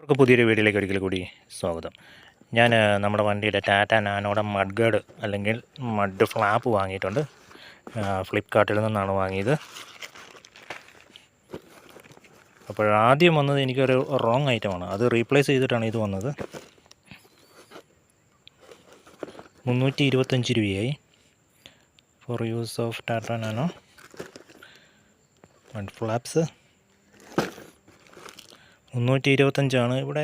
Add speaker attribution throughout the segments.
Speaker 1: പുതിയൊരു വീഡിയോയിലേക്ക് ഒരിക്കൽ കൂടി സ്വാഗതം. ഞാൻ നമ്മുടെ വണ്ടിയുടെ ടാറ്റ നാനോയുടെ മഡ് ഗാർഡ് അല്ലെങ്കിൽ മഡ് ഫ്ലാപ്പ് വാങ്ങിയിട്ടുണ്ട്. ഫ്ലിപ്കാർട്ടിൽ നിന്നാണ് വാങ്ങിയത്. അപ്പോൾ ആദ്യം വന്നത് എനിക്കൊരു റോങ് ഐറ്റമാണ്. അത് റീപ്ലേസ് ചെയ്തിട്ടാണ് ഇത് വന്നത്. 325 രൂപയായി for use of Tata Nano mud flaps. 325 ഇവിടെ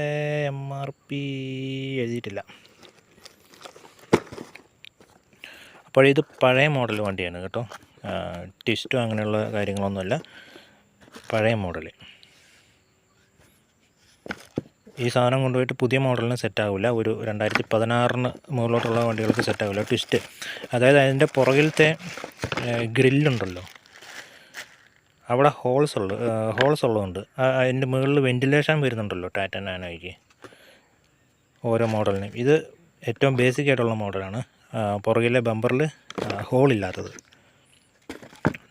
Speaker 1: MRP എഴുതിയിട്ടില്ല. അപ്പോഴിത് പഴയ മോഡൽ വണ്ടിയാണ് കേട്ടോ. ട്വിസ്റ്റോ അങ്ങനെയുള്ള കാര്യങ്ങളൊന്നുമല്ല, പഴയ മോഡൽ. ഈ സാധനം കൊണ്ടുപോയിട്ട് പുതിയ മോഡലിന് സെറ്റാവില്ല. ഒരു 2016 മുകളിലോട്ടുള്ള വണ്ടികൾക്ക് സെറ്റാവില്ല. ട്വിസ്റ്റ് അതായത് അതിൻ്റെ പുറകിലത്തെ ഗ്രില്ലുണ്ടല്ലോ, അവിടെ ഹോൾസ് ഉള്ളതുകൊണ്ട് അതിൻ്റെ മുകളിൽ വെൻറ്റിലേഷൻ വരുന്നുണ്ടല്ലോ ടാറ്റ നാനോയ്ക്ക് ഓരോ മോഡലിനും. ഇത് ഏറ്റവും ബേസിക് ആയിട്ടുള്ള മോഡലാണ്. പുറകിലെ ബമ്പറിൽ ഹോളില്ലാത്തത്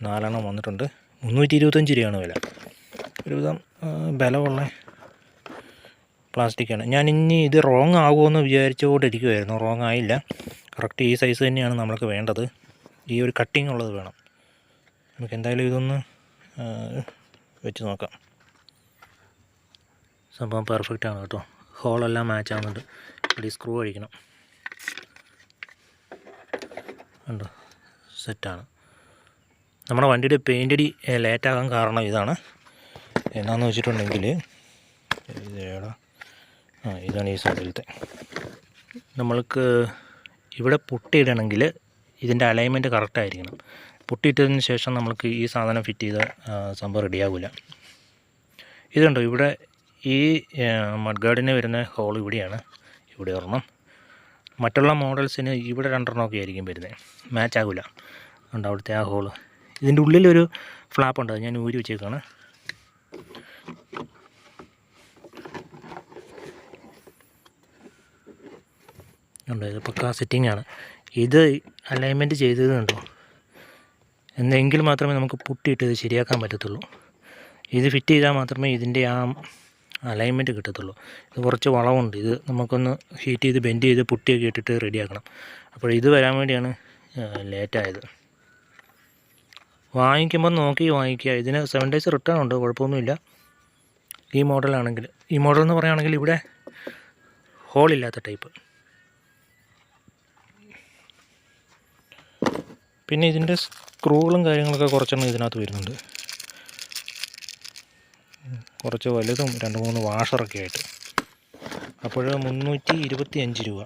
Speaker 1: 4 വന്നിട്ടുണ്ട്. 325 രൂപയാണ് വില. ഒരുവിധം ബലമുള്ള പ്ലാസ്റ്റിക്കാണ്. ഞാൻ ഇനി ഇത് റോങ് ആകുമെന്ന് വിചാരിച്ചുകൊണ്ടിരിക്കുമായിരുന്നു. റോങ് ആയില്ല. കറക്റ്റ് ഈ സൈസ് തന്നെയാണ് നമ്മൾക്ക് വേണ്ടത്. ഈ ഒരു കട്ടിങ് ഉള്ളത് വേണം നമുക്ക്. എന്തായാലും ഇതൊന്ന് വെച്ച് നോക്കാം. സംഭവം പെർഫെക്റ്റ് ആണ് കേട്ടോ. ഹോളെല്ലാം മാച്ച് ആവുന്നുണ്ട്. ഇവിടെ സ്ക്രൂ അഴിക്കണം. ഉണ്ടോ, സെറ്റാണ്. നമ്മുടെ വണ്ടിയുടെ പെയിൻ്റ് അടി ലേറ്റാകാൻ കാരണം ഇതാണ്. എന്നാന്ന് വെച്ചിട്ടുണ്ടെങ്കിൽ ഇതാണ് ഈ സൈഡിലത്തെ. നമ്മൾക്ക് ഇവിടെ പുട്ടിയിടണമെങ്കിൽ ഇതിൻ്റെ അലൈൻമെൻറ്റ് കറക്റ്റായിരിക്കണം. പുട്ടിയിട്ടതിന് ശേഷം നമ്മൾക്ക് ഈ സാധനം ഫിറ്റ് ചെയ്ത സംഭവം റെഡിയാകില്ല. ഇതുണ്ടോ, ഇവിടെ ഈ മഡ് ഗാർഡിന് വരുന്ന ഹോൾ ഇവിടെയാണ്. ഇവിടെ ഒരെണ്ണം. മറ്റുള്ള മോഡൽസിന് ഇവിടെ 2 ഒക്കെ ആയിരിക്കും വരുന്നത്. മാച്ച് ആകില്ല. ഉണ്ട് അവിടുത്തെ ആ ഹോള്. ഇതിൻ്റെ ഉള്ളിലൊരു ഫ്ലാപ്പ് ഉണ്ട്, അത് ഞാൻ ഊരി വെച്ചേക്കാണ്. ഉണ്ടോ, ഇത് പക്കാ സെറ്റിംഗ് ആണ്. ഇത് അലൈൻമെൻറ്റ് ചെയ്തത് കണ്ടോ, എന്നെങ്കിൽ മാത്രമേ നമുക്ക് പുട്ടിയിട്ട് ഇത് ശരിയാക്കാൻ പറ്റത്തുള്ളൂ. ഇത് ഫിറ്റ് ചെയ്താൽ മാത്രമേ ഇതിൻ്റെ ആ അലൈൻമെൻറ്റ് കിട്ടത്തുള്ളൂ. ഇത് കുറച്ച് വളവുണ്ട്. ഇത് നമുക്കൊന്ന് ഹീറ്റ് ചെയ്ത് ബെൻഡ് ചെയ്ത് പുട്ടിയൊക്കെ ഇട്ടിട്ട് റെഡിയാക്കണം. അപ്പോൾ ഇത് വരാൻ വേണ്ടിയാണ് ലേറ്റായത്. വാങ്ങിക്കുമ്പോൾ നോക്കി വാങ്ങിക്കുക. ഇതിന് 7 days റിട്ടേൺ ഉണ്ട്, കുഴപ്പമൊന്നുമില്ല. ഈ മോഡലാണെങ്കിൽ, ഈ മോഡൽ എന്ന് പറയുകയാണെങ്കിൽ ഇവിടെ ഹോളില്ലാത്ത ടൈപ്പ്. പിന്നെ ഇതിൻ്റെ സ്ക്രൂകളും കാര്യങ്ങളൊക്കെ കുറച്ചെണ്ണം ഇതിനകത്ത് വരുന്നുണ്ട്. കുറച്ച് വലുതും 2-3 വാഷറൊക്കെ ആയിട്ട്. അപ്പോൾ 325 രൂപ.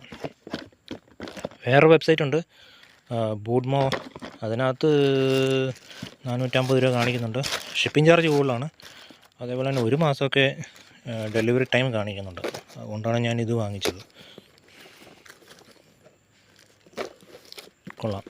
Speaker 1: വേറെ വെബ്സൈറ്റ് ഉണ്ട്, ബൂഡ്മോ. അതിനകത്ത് 450 രൂപ കാണിക്കുന്നുണ്ട്. ഷിപ്പിംഗ് ചാർജ് കൂടുതലാണ്. അതേപോലെ തന്നെ 1 മാസമൊക്കെ ഡെലിവറി ടൈം കാണിക്കുന്നുണ്ട്. അതുകൊണ്ടാണ് ഞാനിത് വാങ്ങിച്ചത്. കൊള്ളാം.